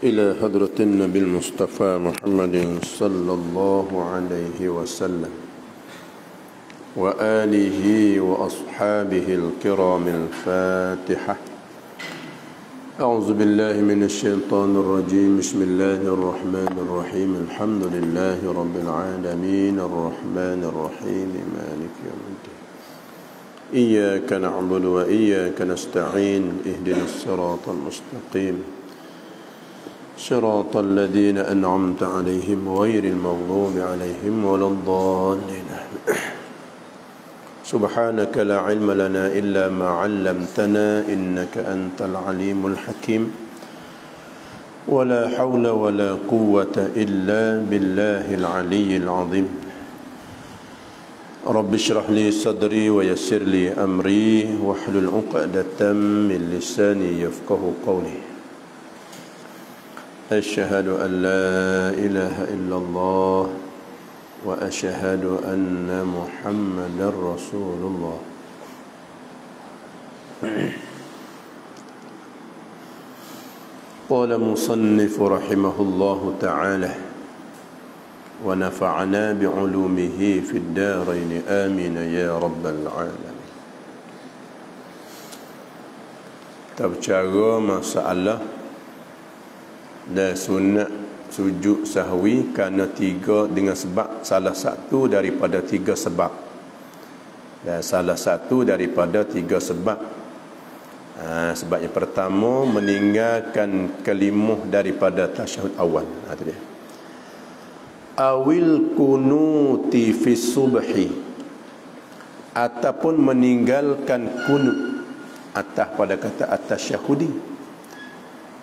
إلى حضرة النبي المصطفى محمد صلى الله عليه وسلم وآله وأصحابه الكرام الفاتحة. أعوذ بالله من الشيطان الرجيم. بسم الله الرحمن الرحيم. الحمد لله رب العالمين الرحمن الرحيم مالك يوم الدين. إياك نعبد وإياك نستعين. اهدنا الصراط المستقيم صراط الذين أنعمت عليهم غير المغضوب عليهم ولا الضالين. سبحانك لا علم لنا إلا ما علمتنا إنك أنت العليم الحكيم. ولا حول ولا قوة إلا بالله العلي العظيم. رب اشرح لي صدري ويسر لي أمري واحلل عقدة من لساني يفقه قولي. أشهد أن لا إله إلا الله وأشهد أن محمدا رسول الله. قال مصنف رحمه الله تعالى ونفعنا بعلومه في الدارين آمين يا رب العالمين. Kita bercara masalah dan sunat sujud sahwi kerana tiga dengan sebab salah satu daripada tiga sebab. Dan salah satu daripada tiga sebab. Sebab yang pertama meninggalkan kalimah daripada tasyahud awal. Itu dia. Awil kunuti fi subhi, ataupun meninggalkan kunut atas pada kata at-tasyahudi.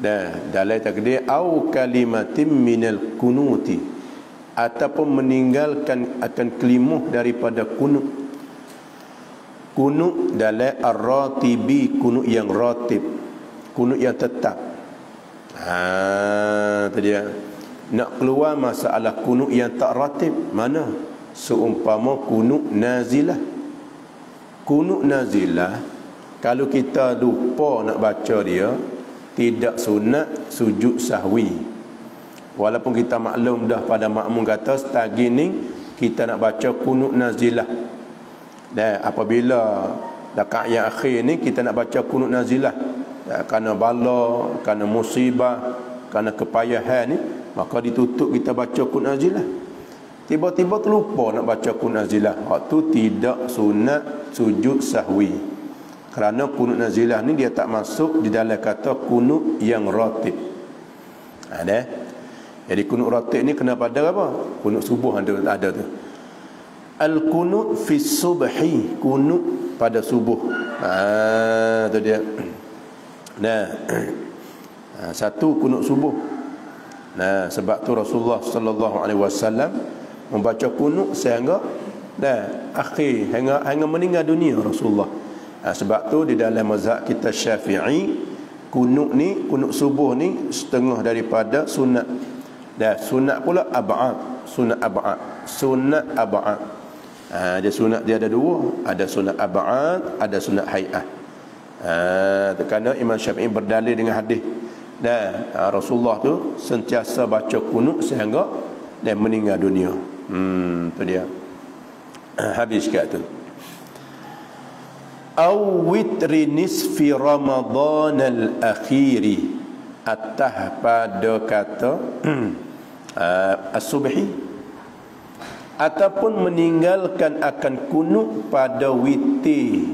Dan dalam takdir au kalimatin minal kunuti, ataupun meninggalkan akan kelimah daripada kunut. Kunut dalam ar-ratibi, kunut yang ratib, kunut yang tetap. Tadi nak keluar masalah kunut yang tak ratib mana? Seumpama kunut nazilah. Kunut nazilah kalau kita lupa nak baca dia, tidak sunat sujud sahwi. Walaupun kita maklum dah pada makmum kata setagi ni kita nak baca kunut nazilah. Dan apabila rakaat yang akhir ni kita nak baca kunut nazilah, kerana bala, kerana musibah, kerana kepayahan ni, maka ditutup kita baca kunut nazilah. Tiba-tiba terlupa nak baca kunut nazilah, waktu tidak sunat sujud sahwi. Kerana kunut nazilah ni dia tak masuk di dalam kata kunut yang ratib. Ada. Jadi kunut ratib ni kena pada apa? Kunut subuh ada tu. Al-kunut fi subhi, kunut pada subuh. Tu dia. Nah. Satu kunut subuh. Nah, sebab tu Rasulullah sallallahu alaihi wasallam membaca kunut sehingga akhir hingga meninggal dunia Rasulullah. Sebab tu di dalam mazhab kita Syafi'i, kunut ni, kunut subuh ni setengah daripada sunat. Dan sunat pula ab'ad, sunat ab'ad, sunat ab'ad. Dia sunat dia ada dua, ada sunat ab'ad, ada sunat hay'ah. Kerana Imam Syafi'i berdalil dengan hadis. Dan Rasulullah tu sentiasa baca kunut sehingga dia meninggal dunia. Tu dia. Habis kat tu. Au witri nisfi Ramadan al-akhiri, atah pada kata as-subhi, ataupun meninggalkan akan kunut pada witi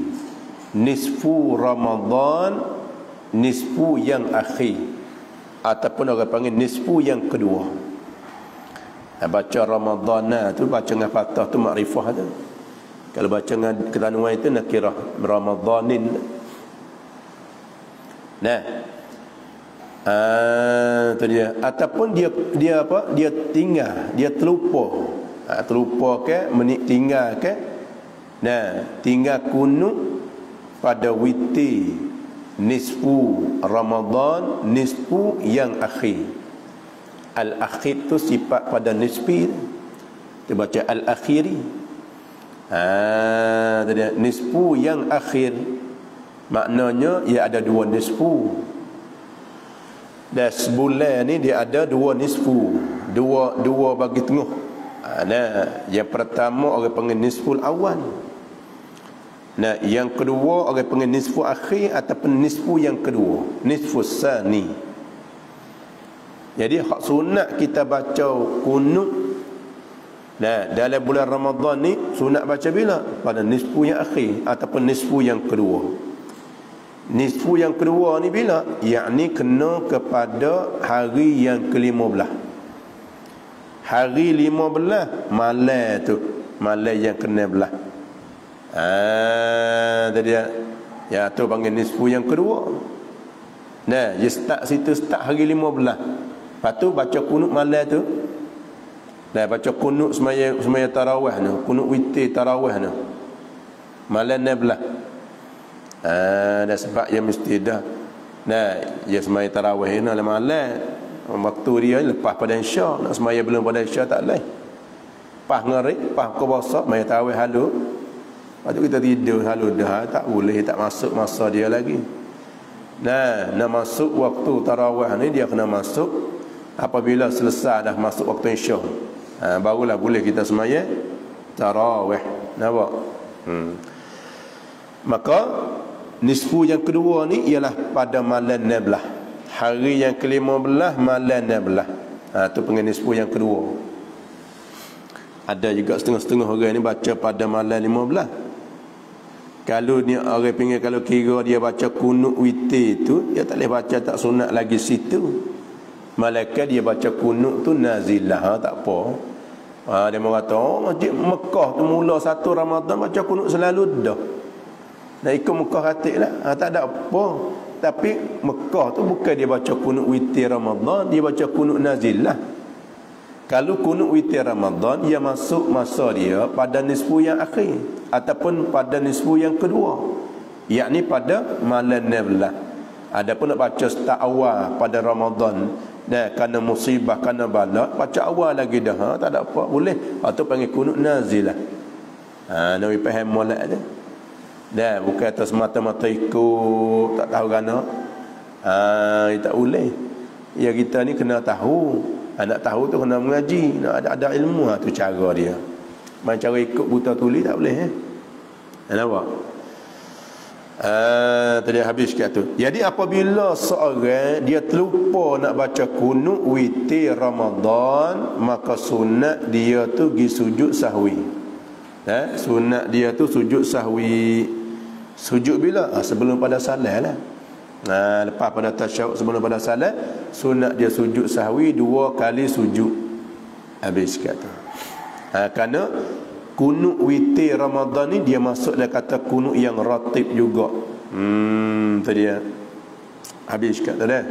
nisfu Ramadan, nisfu yang akhir, ataupun orang panggil nisfu yang kedua. Baca Ramadan tu baca dengan fathah tu makrifah tu. Kalau baca dengan ketanuan itu nakirah Ramadanin. Nah. Tu dia. Ataupun dia apa? Dia tinggal, dia terlupa. Terlupa ke, tinggal ke? Nah, tinggal kunut pada witi nisfu Ramadan, nisfu yang akhir. Al-akhir tu sifat pada nisfi. Dia baca al-akhiri. Tadi nisfu yang akhir, maknanya ia ada dua nisfu. Dan sebulan ni dia ada dua nisfu, dua bagi tengah. Nah, yang pertama orang panggil nisful awal. Nah, yang kedua orang panggil nisfu akhir ataupun nisfu yang kedua, nisfu sani. Jadi hak sunat kita baca kunut. Nah, dalam bulan Ramadan ni sunat baca bila? Pada nisfu yang akhir ataupun nisfu yang kedua. Nisfu yang kedua ni bila? Yakni kena kepada hari yang ke-15. Hari 15 malam tu, malam yang ke-16. Tadi ya tu panggil nisfu yang kedua. Nah, dia start situ, start hari 15. Lepas tu baca kunut malam tu. Nah, baca kunut semaya tarawih tu, kunut witir tarawih tu. Malam 16. Dan sebab dia mesti dah. Nah, dia semaya tarawih ni malam. Waktu dia lepas pada isyak, nak semaya belum pada isyak tak boleh. Pas ngerik, pas ke basah, maya tarawih halu. Lepas tu kita tidur halu dah, tak boleh, tak masuk masa dia lagi. Nah, nak masuk waktu tarawih ni dia kena masuk apabila selesai dah masuk waktu isyak. Barulah boleh kita semaya tarawih. Nampak? Maka nisfu yang kedua ni ialah pada malam 16. Hari yang ke-15 malam 16. Tu panggil nisfu yang kedua. Ada juga setengah-setengah orang ni baca pada malam 15. Kalau ni orang pinggir, kalau kira dia baca kunut witir tu, dia tak boleh baca tak sunat lagi situ. Malaikat dia baca kunut tu nazilah, tak apa. Dia mengata, masjid Mekah tu mula 1 Ramadan baca kunut selalu dah. Dan ikut Mekah katik lah. Tak ada apa. Tapi Mekah tu bukan dia baca kunut witir Ramadan, dia baca kunut nazilah. Kalau kunut witir Ramadan, dia masuk masa dia pada nisfu yang akhir ataupun pada nisfu yang kedua, yakni pada malam 16. Adapun nak baca start awal pada Ramadan, dan kerana musibah, kerana bala, baca awal lagi dah, tak ada apa, boleh. Atau panggil kunut nazilah. Nak faham molek dia. Dah, bukan atas mata-mata ikut tak tahu kerana. Tak boleh. Ya, kita ni kena tahu. Nak tahu tu kena mengaji, nak ada ilmu. Tu cara dia. Macam cara ikut buta tuli tak boleh. Nampak? Tadi habis kat tu. Jadi apabila seorang dia terlupa nak baca kunut witir Ramadan, maka sunat dia tu pergi sujud sahwi. Sunat dia tu sujud sahwi. Sujud bila? Sebelum pada salat lah. Lepas pada tasyahud, sebelum pada salat, sunat dia sujud sahwi 2 kali sujud. Habis kata. Kerana kunut witir Ramadan ni dia masuk dalam kata kunut yang ratib juga. Tu dia. Habis kata dah.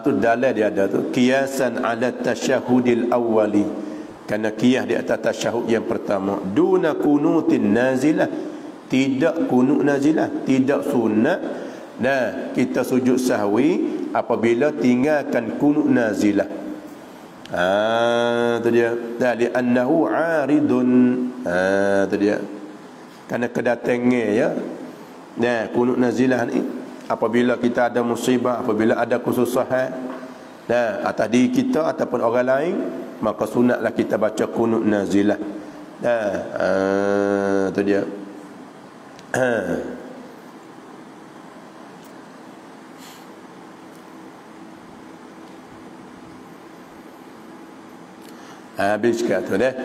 Tu dalil dia ada tu, qiyasan ala tasyahudil awwali. Kerana qiyas di atas tasyahud yang pertama, duna kunutin nazilah, tidak kunut nazilah, tidak sunat. Nah, kita sujud sahwi apabila tinggalkan kunut nazilah. Tu dia. Dari annahu aridun. Tu dia. Kerana kedatangan ya. Nah, kunut nazilah ni apabila kita ada musibah, apabila ada kesusahan, nah, atas diri kita ataupun orang lain, maka sunatlah kita baca kunut nazilah. Tu dia. Habis kata dah.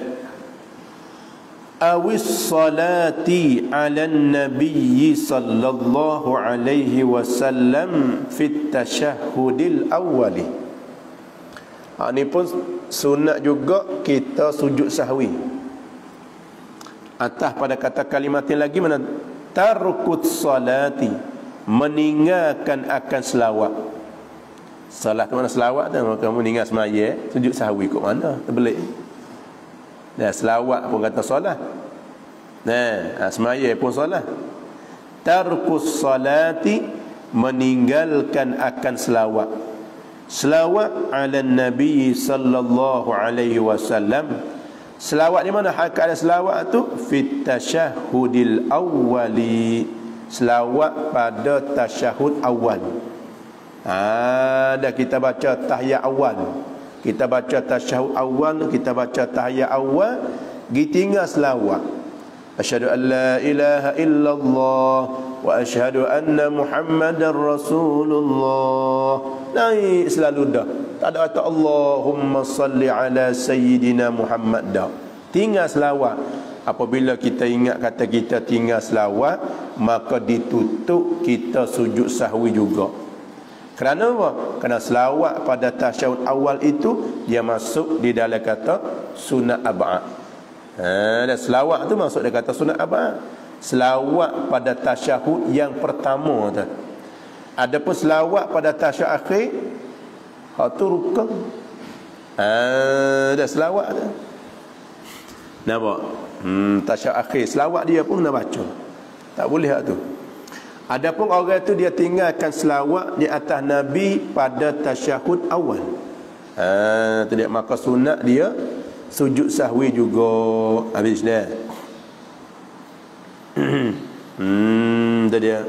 Awis salati ala nabiyyi sallallahu alaihi wasallam fit tasyahudil awwali. Ini pun sunat juga kita sujud sahwi. Atas pada kata kalimatin lagi mana? Tarkut salati, meninggalkan akan selawat. Salat ke mana selawat tu? Kamu meninggal semaya, sujud sahwi kat mana? Terbelik. Dah selawat pun kata solat. Semaya pun solat. Tarkus salati, meninggalkan akan selawat. Selawat ala Nabi sallallahu alaihi wasallam. Selawat di mana hakik ada selawat tu? Fit tasyahudil awwali. Selawat pada tasyahud awal. Dah kita baca tahiyat awal, kita baca tasyahud awal, kita baca tahiyat awal, tinggal selawat. Asyhadu an la ilaha illallah wa asyhadu anna Muhammadar Rasulullah. Naik selalu dah. Tak ada kata Allahumma salli ala sayyidina Muhammad dah. Tinggal selawat. Apabila kita ingat kata kita tinggal selawat, maka ditutup kita sujud sahwi juga. Kerana apa? Kerana selawat pada tasyahud awal itu dia masuk di dalam kata sunat ab'ad. Dan selawat tu masuk dia kata sunat ab'ad. Selawat pada tasyahud yang pertama tu. Adapun selawat pada tasyahud akhir, hak tu rukun. Dah selawat tu. Nampak? Tasyahud akhir selawat dia pun nak baca. Tak boleh hak tu. Adapun orang tu dia tinggalkan selawat di atas Nabi pada tasyahud awal. Tu dia, maka sunat dia sujud sahwi juga. Habis dah. Tu dia.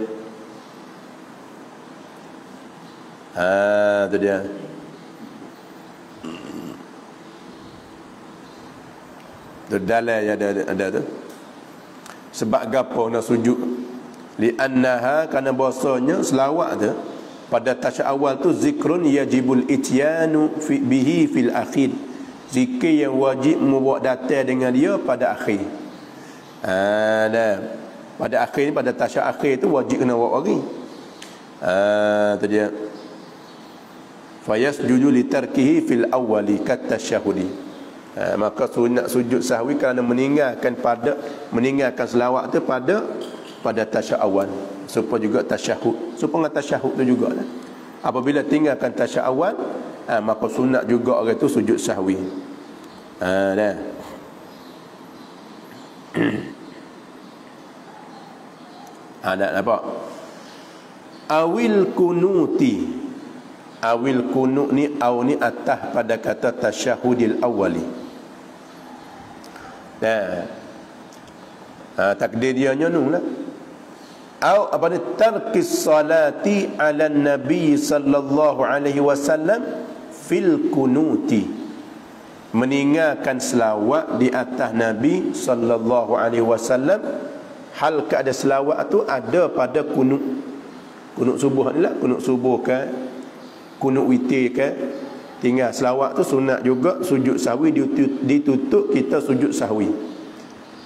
Tu dia. Tu dalam ada tu. Sebab gapo nak sujud? Li'annaha, kerana bahasanya selawat tu pada tasyahud awal tu zikrun yajibul ityanu bihi fil akhir. Zikir yang wajib membawa datang dengan dia pada akhir. Dah. Pada akhir ni, pada tasyahud akhir tu wajib kena bawa lagi. Tu dia. Fayasjudu litarkihi fil awwali kat tasyahudi. Maka sunat sujud sahwi kerana meninggalkan selawat tu pada tasyahud awal, supaya juga tasyahud, supaya tasyahud tu juga lah. Apabila tinggalkan tasyahud awal, maka sunat juga orang tu sujud sahwi. Dah. Ada apa? Awil kunuti. Awil kunut ni, aw ni atas pada kata tasyahudil awali. Dah. Takdir dia nyonung lah. Au apa ni, tarkis salati ala nabi sallallahu alaihi wasallam fil kunuti. Meninggalkan selawat di atas Nabi sallallahu alaihi wasallam. Hal keada selawat tu ada pada kunut. Kunut subuh ni lah, kunut subuh ke, kunut witir ke. Tinggal selawat tu sunat juga sujud sahwi, ditutup kita sujud sahwi.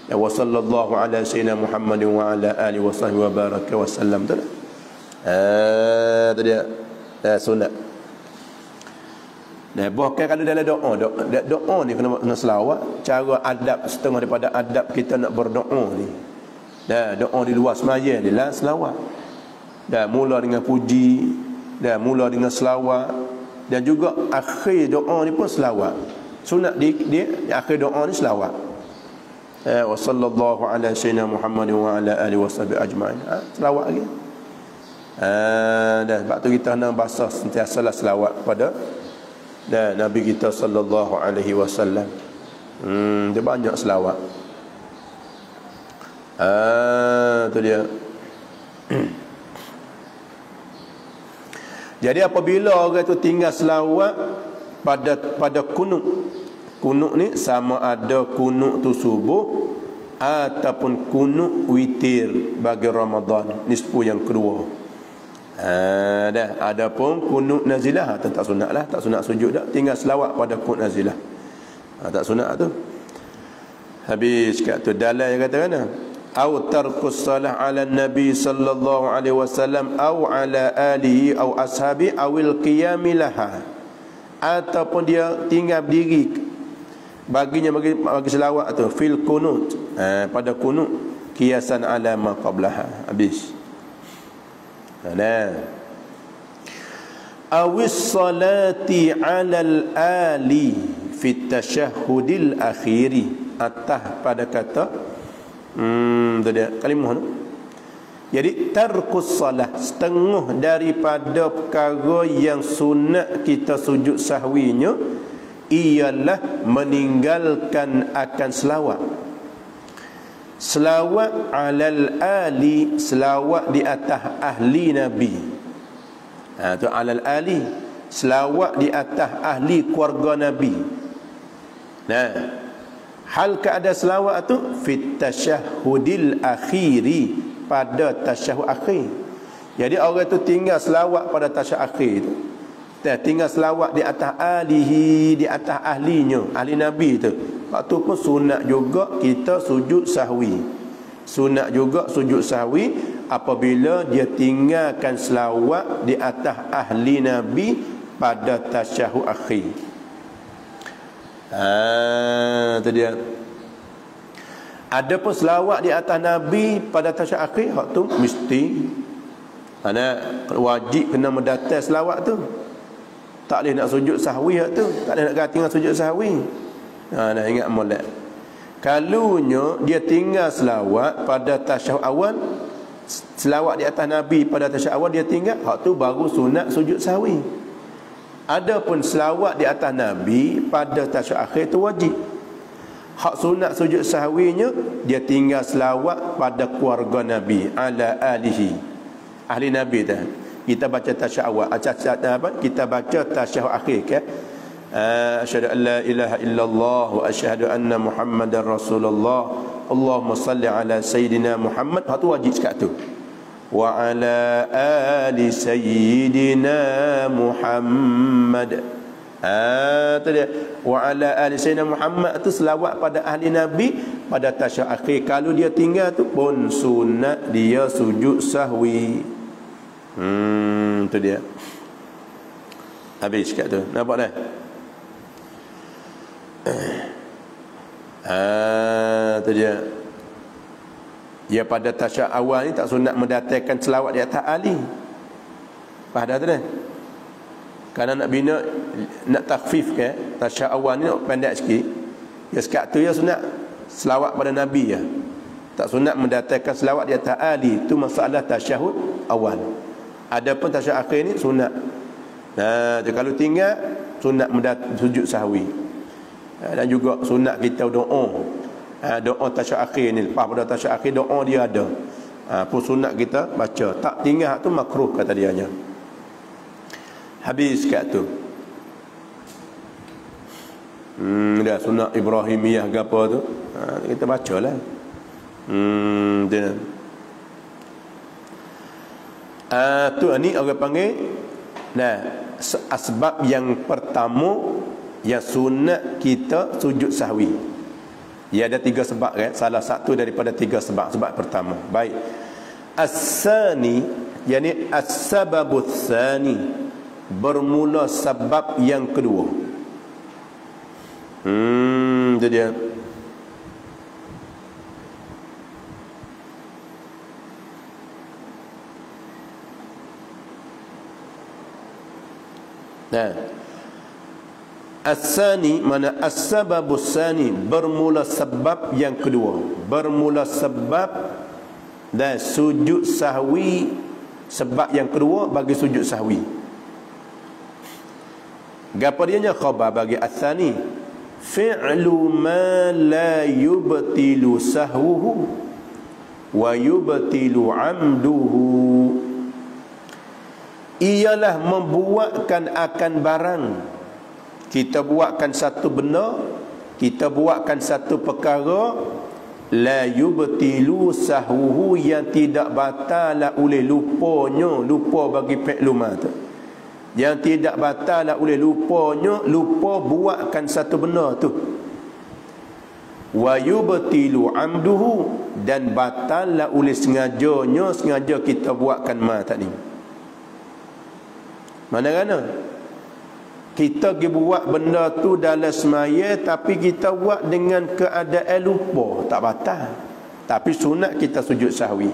Wa sallallahu ala sayyidina Muhammadin wa ala alihi wa sahbihi wa baraka wa sallam. Tu dia sunat. Bahkan kalau dalam doa ni kena selawat. Cara adab, setengah daripada adab kita nak berdoa ni. Doa di luar sembahyang ni lah selawat. Mula dengan puji, mula dengan selawat, dan juga akhir doa ni pun selawat. Sunat dia akhir doa ni selawat. Wa sallallahu ala sayyidina Muhammadin wa ala alihi washabihi ajma'in. Selawat lagi. Sebab tu kita nak bahasa sentiasa lah selawat pada Nabi kita sallallahu alaihi wasallam. Dia banyak selawat. Tu dia. Jadi apabila orang tu tinggal selawat pada kunut. Kunut ni sama ada kunut tu subuh ataupun kunut witir bagi Ramadan nisfu yang kedua. Adapun kunut nazilah tak sunat lah, tak sunat sujud dah, tinggal selawat pada kunut nazilah. Tak sunat tu. Habis kat tu dalil yang kata mana? Au tarkus salah ala nabi sallallahu alaihi wasallam au ala alihi au ashabi awil qiyami laha. Ataupun dia tinggal berdiri baginya bagi selawat tu fil kunut, pada kunut kiasan ala ma qablaha. Habis. Awis salati ala al-ali fi tasyahudil akhiri. Atah pada kata tu dia kalimah tu. Jadi tarkus salah, setengah daripada perkara yang sunat kita sujud sahwinya ialah meninggalkan akan selawat. Selawat alal ali, selawat di atas ahli Nabi. Tu alal ali, selawat di atas ahli keluarga Nabi. Nah, hal keadaan selawat tu fit tasyahudil akhiri, pada tasyahud akhir. Jadi orang tu tinggal selawat pada tasyahud akhir tu. Tinggal selawat di atas alihi, di atas ahlinya, ahli Nabi tu. Waktu pun sunat juga kita sujud sahwi. Sunat juga sujud sahwi apabila dia tinggalkan selawat di atas ahli Nabi pada tasyahud akhir. Tu dia. Ada pun selawat di atas Nabi pada tasyahud akhir, hak tu mesti wajib kena mendatai selawat tu. Tak boleh nak sujud sahwi hak tu, tak boleh nak tinggal sujud sahwi. Nak ingat molek. Kalunya dia tinggal selawat pada tasyahud awal, selawat di atas Nabi pada tasyahud awal dia tinggal, hak tu baru sunat sujud sahwi. Adapun selawat di atas Nabi pada tasyahud akhir tu wajib. Hak sunat sujud sahwinya dia tinggal selawat pada keluarga Nabi, ala alihi, ahli Nabi dah. Kita baca tasyahud awal, kita baca tasyahud akhir kan. Asyhadu an la ilaha illallah wa asyhadu anna Muhammadar Rasulullah. Allahumma salli ala sayyidina Muhammad. Hak tu wajib sekat tu. Wa ala ali sayyidina Muhammad. Tu dia. Wa ala ali sayyidina Muhammad tu selawat pada ahli Nabi pada tasyahud akhir. Kalau dia tinggal tu pun sunat dia sujud sahwi. Tu dia. Habis kat tu. Nampak dah? Tu dia. Ya pada tasyahud awal ni tak sunat mendatangkan selawat di atas ali. Faham tu dah? Kerana nak bina, nak takhfif ke tasyahud awal ni nak pendek sikit. Ya sekat tu ya sunat selawat pada Nabi ya. Tak sunat mendatangkan selawat di atas ali. Itu masalah tasyahud awal. Adapun tasyahud akhir ni sunat. Kalau tinggal sunat sujud sahwi. Dan juga sunat kita doa. Doa tasyahud akhir ni, lepas pada tasyahud akhir doa dia ada. Pun sunat kita baca. Tak tinggal tu makruh kata dia nya. Habis kat tu. Dah sunat Ibrahimiyah ke apa tu. Kita bacalah. Dia. Tu ni orang panggil asbab yang pertama yang sunat kita sujud sahwi. Ia ada 3 sebab kan? Salah satu daripada 3 sebab. Sebab pertama. Baik. As-sani, yakni as-sababus sani, bermula sebab yang kedua. Itu dia. As-sani mana as-sababus sani, bermula sebab yang kedua. Bermula sebab dan sujud sahwi, sebab yang kedua bagi sujud sahwi. Gapo dia nya khabar bagi as-sani? Fi'lu ma la yubtilu sahwuhu wa yubtilu amduhu. Ialah membuatkan akan barang. Kita buatkan satu benda, kita buatkan satu perkara, la yubtilu sahwuhu, yang tidak batal oleh lupanya, lupa bagi fi'lu ma tu. Yang tidak batal oleh lupanya, lupa buatkan satu benda tu. Wa yubtilu amduhu, dan batal oleh sengajanya, sengaja kita buatkan ma tadi. Mana-mana kita pergi buat benda tu dalam semaya, tapi kita buat dengan keadaan lupa, tak batal. Tapi sunat kita sujud sahwi.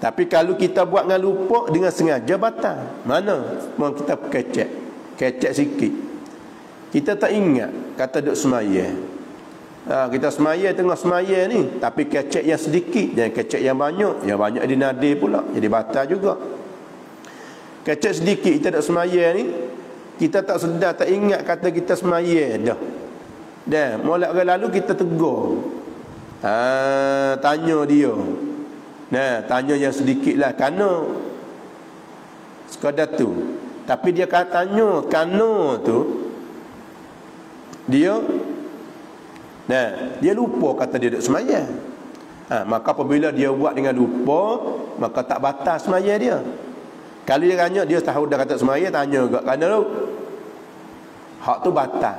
Tapi kalau kita buat dengan lupa, dengan sengaja, batal. Mana? Memang kita kecek sikit. Kita tak ingat kata duduk semaya. Kita semaya tengah semaya ni, tapi kecek yang sedikit, jangan kecek yang banyak. Yang banyak jadi nadir pula, jadi batal juga. Kecek sedikit kita duduk semaya ni, kita tak sedar, tak ingat kata kita semaya dah. Dan molek orang lalu kita tegur. Tanya dia. Tanya yang sedikit lah. Kerana sekadar tu. Tapi dia katanya kerana tu dia lupa kata dia duduk sembahyang. Maka apabila dia buat dengan lupa, maka tak batal sembahyang dia. Kalau dia tanya, dia tahu dah kata sembahyang, tanya juga kerana tu hak tu batal.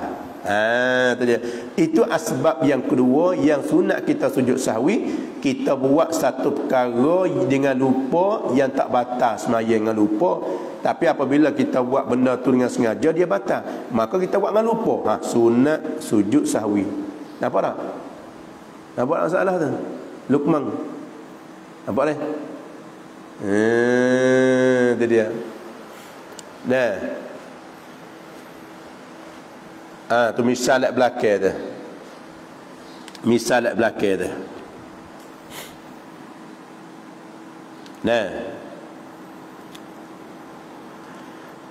Tu dia. Itu asbab yang kedua yang sunat kita sujud sahwi. Kita buat satu perkara dengan lupa yang tak batal sembahyang dengan lupa. Tapi apabila kita buat benda tu dengan sengaja, dia batal. Maka kita buat dengan lupa. Sunat sujud sahwi. Nampak tak? Nampak tak masalah tu? Luqman. Nampak tak? Itu dia. Tu misal kat belakang tu. Misal kat belakang tu.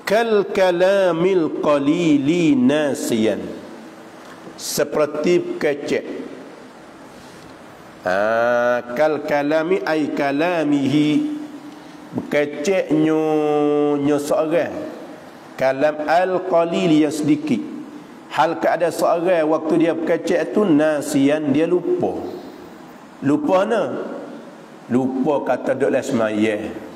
Kal kalamil qalili nasiyan, seperti kecek. Kal kalami ay kalamihi, berkeceknya seorang. Kalam al qalili yang sedikit. Hal keadaan seorang waktu dia berkecek tu nasiyan, dia lupa. Lupa na? Lupa kata duduk dalam sembahyang.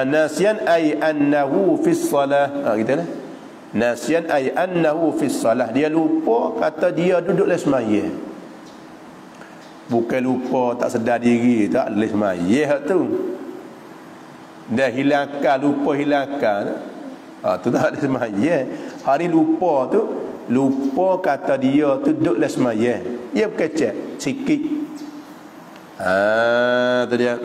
Nasiyan ay annahu fis salah. Gitu lah. Nasiyan ay annahu fis salah. Dia lupa kata dia duduk dalam sembahyang. Bukan lupa tak sedar diri, tak dalam sembahyang tu. Dah hilangkan, lupa hilangkan. Tu tak ada sembahyang. Hari lupa tu, lupa kata dia tu duduk dalam sembahyang. Dia berkecek sikit. Tu dia.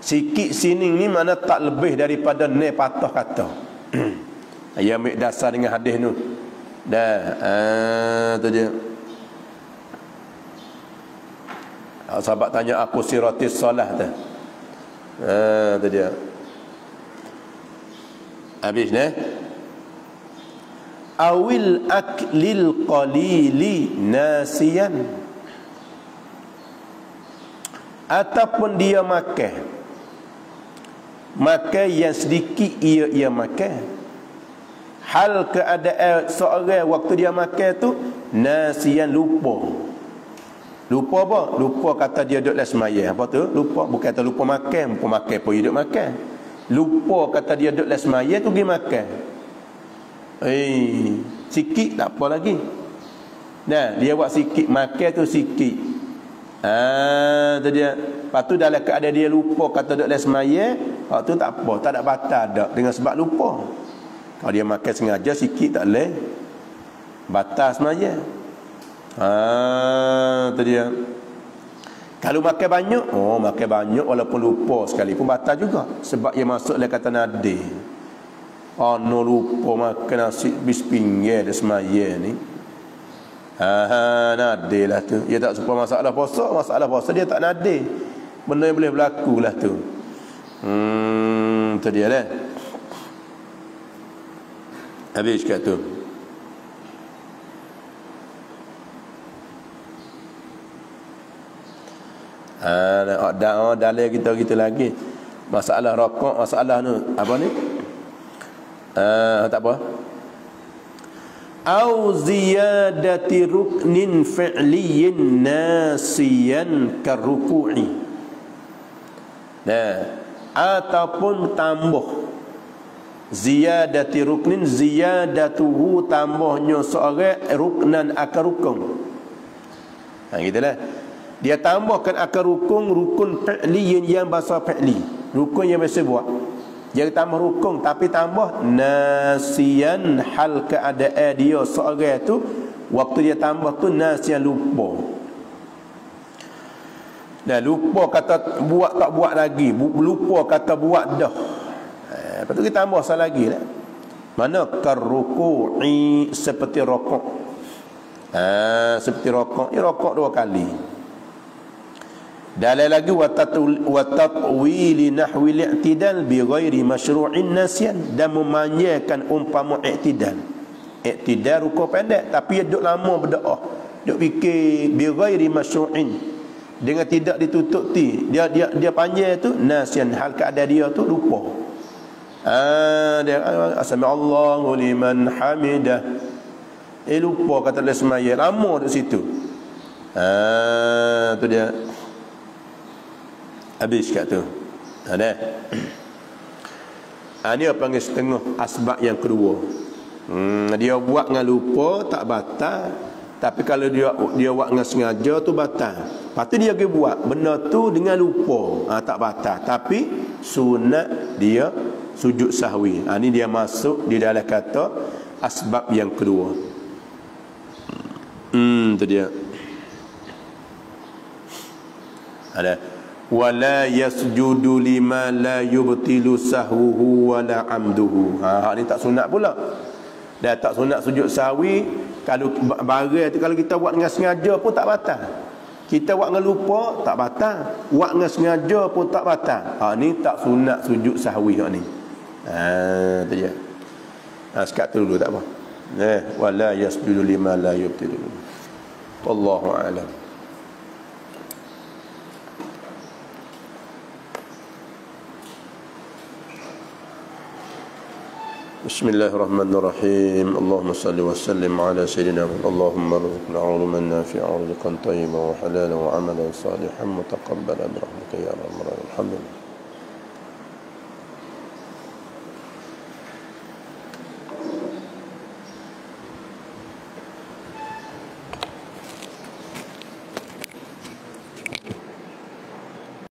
Sikit sini ni mana tak lebih daripada ne patah kata. Ayat ambil dasar dengan hadis tu. Tu dia. Sahabat tanya aku siratis solah tu. Tu dia. Habis ni. Awil aklil qalili nasiyan, ataupun dia makan yang sedikit ia makan. Hal keadaan seorang waktu dia makan tu nasiyan, lupa. Lupa apa? Lupa kata dia duduk dalam sembahyang. Apa tu? Lupa bukan kata lupa makan pun hidup makan. Lupa kata dia duduk dalam sembahyang tu pergi makan. Sikit tak apa lagi. Dia buat sikit, makan tu sikit. Tu dia. Lepas tu dalam keadaan dia lupa kata duduk dalam sembahyang, waktu tu tak apa, tak ada batal dak dengan sebab lupa. Kalau dia makan sengaja sikit tak boleh batal sembahyang. Tu dia. Kalau makan banyak, makan banyak walaupun lupa sekali pun batal juga, sebab dia masuk dalam kata nadir. No lupa makan nasi bis pinggir dalam sembahyang ni. Nadir lah tu. Dia tak suka masalah puasa dia tak nadir. Benda yang boleh berlaku lah tu. Tu dia lah. Habis kat tu. Dalil kita lagi. Masalah rokok, masalah ni apa ni? Tak apa. Au ziyadati ruknin fi'liyin nasiyan karuku'i. Ataupun tambah ziyadati ruknin, ziyadatuhu tambahnya seorang ruknan akar rukun. Gitulah. Dia tambahkan akar rukun fi'liyin yang bahasa fi'li, rukun yang biasa buat. Dia tambah rukun tapi tambah nasiyan, hal keadaan dia seorang tu waktu dia tambah tu nasiyan, lupa. Lupa kata buat tak buat lagi, lupa kata buat dah. Lepas tu kita tambah salah lagi lah. Mana karruku'i, seperti rokok. Seperti rokok, dia rokok 2 kali. Dalil lagi wa tatwili nahwi al-i'tidal bi ghairi masyru'in nasyan, dan memanjangkan umpama i'tidal. I'tidal rukuk pendek tapi dia duduk lama berdoa, duduk fikir bi ghairi masyru'in, dengan tidak ditutup ti, dia panjang tu nasian, hal keadaan dia tu lupa. Dia sami Allahu liman hamidah, lupa kata dia semaya, lama duduk situ. Tu dia habis kat tu. Dah. Ni apa panggil setengah asbab yang kedua. Dia buat dengan lupa tak batal, tapi kalau dia buat dengan sengaja tu batal. Lepas tu dia pergi buat benda tu dengan lupa, tak batal, tapi sunat dia sujud sahwi. Ni dia masuk di dalam kata asbab yang kedua. Tu dia. Ada wala yasjudu lima la yubtilu sahwuhu wala amduhu. Ni tak sunat pula. Dah tak sunat sujud sahwi. Kalau barang tu kalau kita buat dengan sengaja pun tak batal. Kita buat dengan lupa tak batal, buat dengan sengaja pun tak batal. Ni tak sunat sujud sahwi ni. Tu je. Sekat tu dulu tak apa. Wala yasjudu lima la yubtilu. Wallahu a'lam. Bismillahirrahmanirrahim. Allahumma salli wa sallim ala sayyidina Allahumma rizqna 'ilman nafi'an wa rizqan tayyiban wa halalan wa 'amalan salihan mutaqabbalan bi rahmatika ya arhamar rahimin. Alhamdulillah.